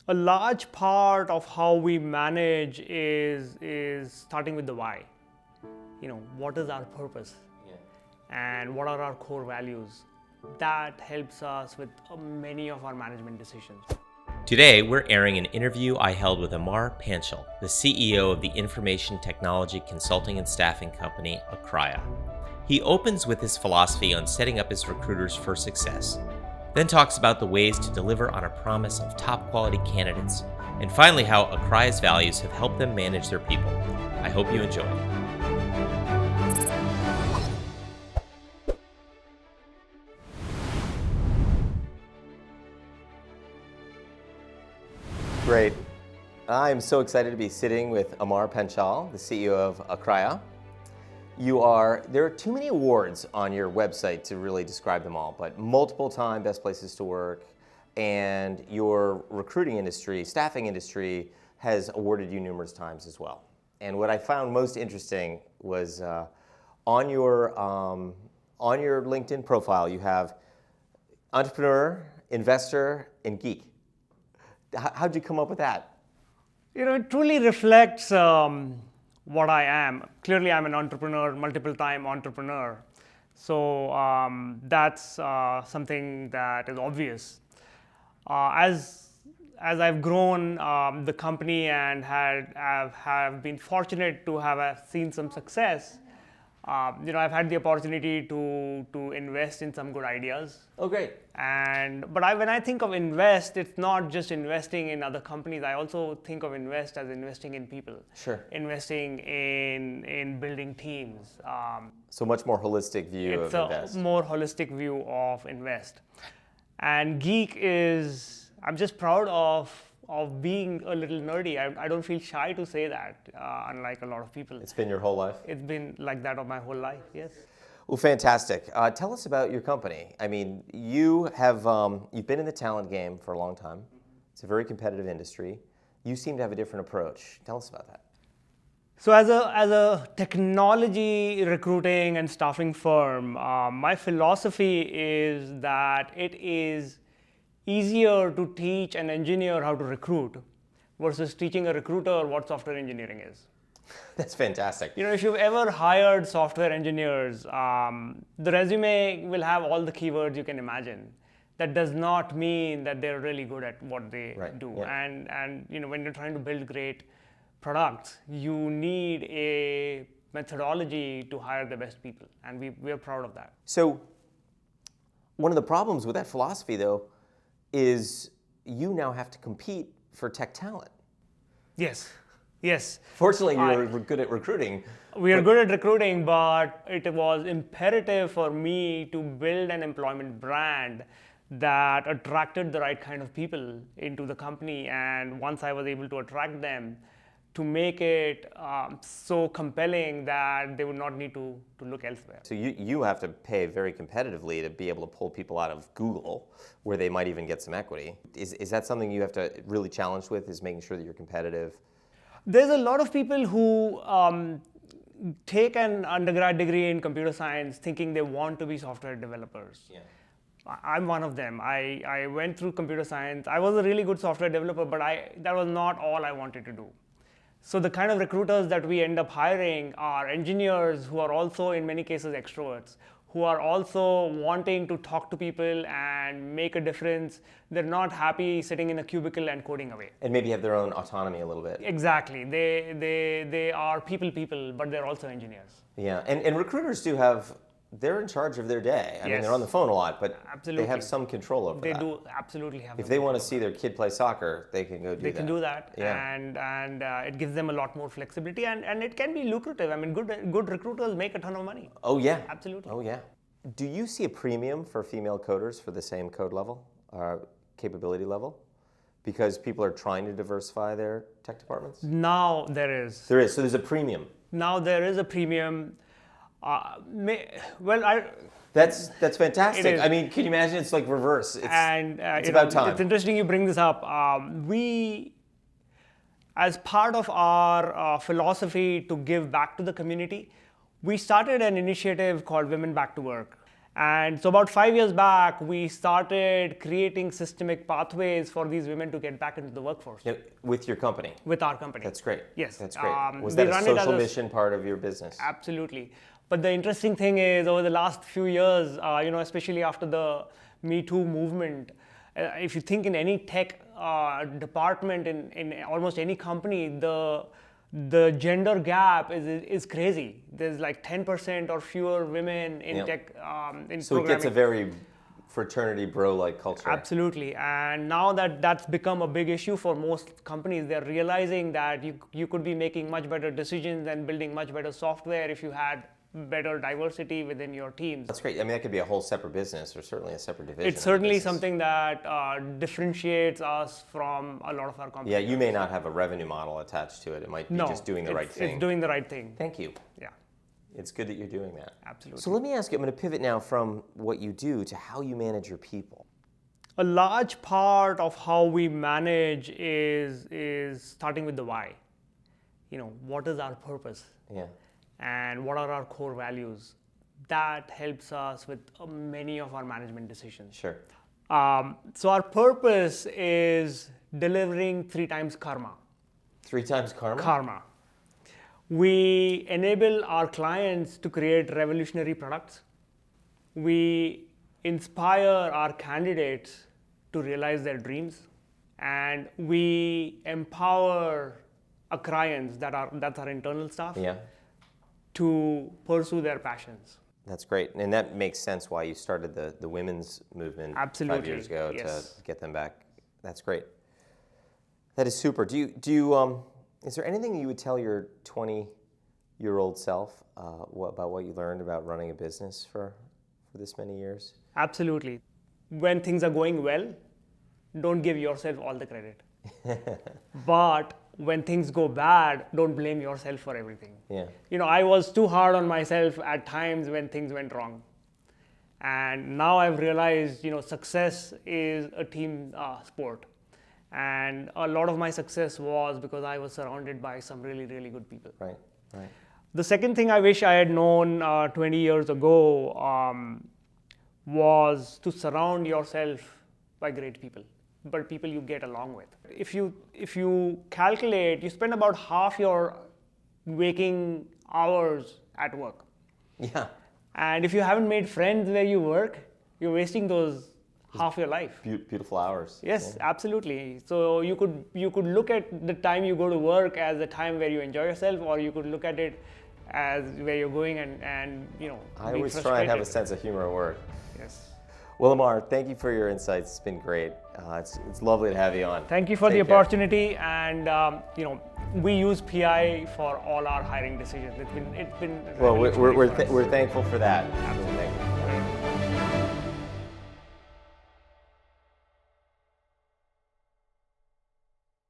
A large part of how we manage is starting with the why. What is our purpose? And what are our core values? That helps us with many of our management decisions. Today, we're airing an interview I held with Amar Panchal, the CEO of the information technology consulting and staffing company, Akraya. He opens with his philosophy on setting up his recruiters for success, then talks about the ways to deliver on a promise of top quality candidates, and finally how Akraya's values have helped them manage their people. I hope you enjoy. Great. I'm so excited to be sitting with Amar Panchal, the CEO of Akraya. There are too many awards on your website to really describe them all, but multiple time best places to work, and your recruiting industry, staffing industry, has awarded you numerous times as well. And what I found most interesting was on your LinkedIn profile, you have entrepreneur, investor, and geek. How'd you come up with that? It truly reflects what I am. Clearly, I'm an entrepreneur, multiple-time entrepreneur. So that's something that is obvious. As I've grown the company and have been fortunate to have seen some success, I've had the opportunity to invest in some good ideas. Oh, great. But when I think of invest, it's not just investing in other companies. I also think of invest as investing in people. Sure. Investing in building teams. So much more holistic view of invest. It's a more holistic view of invest. And geek is, I'm just proud of being a little nerdy. I don't feel shy to say that, unlike a lot of people. It's been your whole life? It's been like that of my whole life, yes. Well, fantastic. Tell us about your company. I mean, you've been in the talent game for a long time. It's a very competitive industry. You seem to have a different approach. Tell us about that. So as a technology recruiting and staffing firm, my philosophy is that it is easier to teach an engineer how to recruit versus teaching a recruiter what software engineering is. That's fantastic. If you've ever hired software engineers, the resume will have all the keywords you can imagine. That does not mean that they're really good at what they do. Yeah. And when you're trying to build great products, you need a methodology to hire the best people, and we're proud of that. So one of the problems with that philosophy, though, is you now have to compete for tech talent. Yes. Fortunately, you're good at recruiting. We are good at recruiting, but it was imperative for me to build an employment brand that attracted the right kind of people into the company. And once I was able to attract them, to make it so compelling that they would not need to look elsewhere. So you have to pay very competitively to be able to pull people out of Google, where they might even get some equity. Is that something you have to really challenge with, is making sure that you're competitive? There's a lot of people who take an undergrad degree in computer science thinking they want to be software developers. Yeah. I'm one of them. I went through computer science. I was a really good software developer, but that was not all I wanted to do. So the kind of recruiters that we end up hiring are engineers who are also, in many cases, extroverts, who are also wanting to talk to people and make a difference. They're not happy sitting in a cubicle and coding away. And maybe have their own autonomy a little bit. Exactly. They are people, but they're also engineers. Yeah, and recruiters they're in charge of their day. I mean, they're on the phone a lot, but Absolutely. They have some control over that. They do absolutely have. If they want to see their kid play soccer, they can go do that. They can do that, yeah. and it gives them a lot more flexibility, and it can be lucrative. I mean, good recruiters make a ton of money. Oh yeah. Absolutely. Oh yeah. Do you see a premium for female coders for the same code level, capability level? Because people are trying to diversify their tech departments? Now there is. There is, so there's a premium. Now there is a premium. That's fantastic. I mean, can you imagine? It's like reverse. It's about time. It's interesting you bring this up. We, as part of our philosophy to give back to the community, we started an initiative called Women Back to Work. And so about 5 years back, we started creating systemic pathways for these women to get back into the workforce. Yeah, with your company. With our company. That's great. Yes. That's great. Was we that a run it as social a- mission part of your business? Absolutely. But the interesting thing is, over the last few years, especially after the Me Too movement, if you think in any tech department, in almost any company, the gender gap is crazy. There's like 10% or fewer women in tech, in So programming. it gets a very fraternity bro-like culture. Absolutely. And now that that's become a big issue for most companies, they're realizing that you could be making much better decisions and building much better software if you had better diversity within your teams. That's great. I mean, that could be a whole separate business or certainly a separate division. It's of the certainly business. something that differentiates us from a lot of our companies. Yeah, you may not have a revenue model attached to it. It might be No, just doing the right thing. It's doing the right thing. Thank you. Yeah, It's good that you're doing that. absolutely. So let me ask you, I'm going to pivot now from what you do to how you manage your people. A large part of how we manage is starting with the why. What is our purpose? Yeah. And what are our core values? That helps us with many of our management decisions. Sure. So our purpose is delivering 3 times karma. 3 times karma? Karma. We enable our clients to create revolutionary products. We inspire our candidates to realize their dreams. And we empower Akrayans, that's our internal staff, Yeah. to pursue their passions. That's great. And that makes sense why you started the women's movement 5 Absolutely, years ago yes. to get them back. That's great. That is super. Is there anything you would tell your 20-year-old self about what you learned about running a business for this many years? Absolutely. When things are going well, don't give yourself all the credit. But when things go bad, don't blame yourself for everything. Yeah. I was too hard on myself at times when things went wrong. And now I've realized, success is a team sport. And a lot of my success was because I was surrounded by some really, really good people. Right. Right. The second thing I wish I had known 20 years ago was to surround yourself by great people, but people you get along with. If you calculate, you spend about half your waking hours at work. Yeah. And if you haven't made friends where you work, you're wasting those half your life. Beautiful hours. Yes, absolutely. So you could look at the time you go to work as a time where you enjoy yourself, or you could look at it as where you're going and I being always try and have a frustrated. sense of humor at work. Yes. Well, Amar, thank you for your insights. It's been great. It's lovely to have you on. Thank you for the Take care. opportunity, and we use PI for all our hiring decisions. It's been Well, revolutionary we're for us. thankful for that.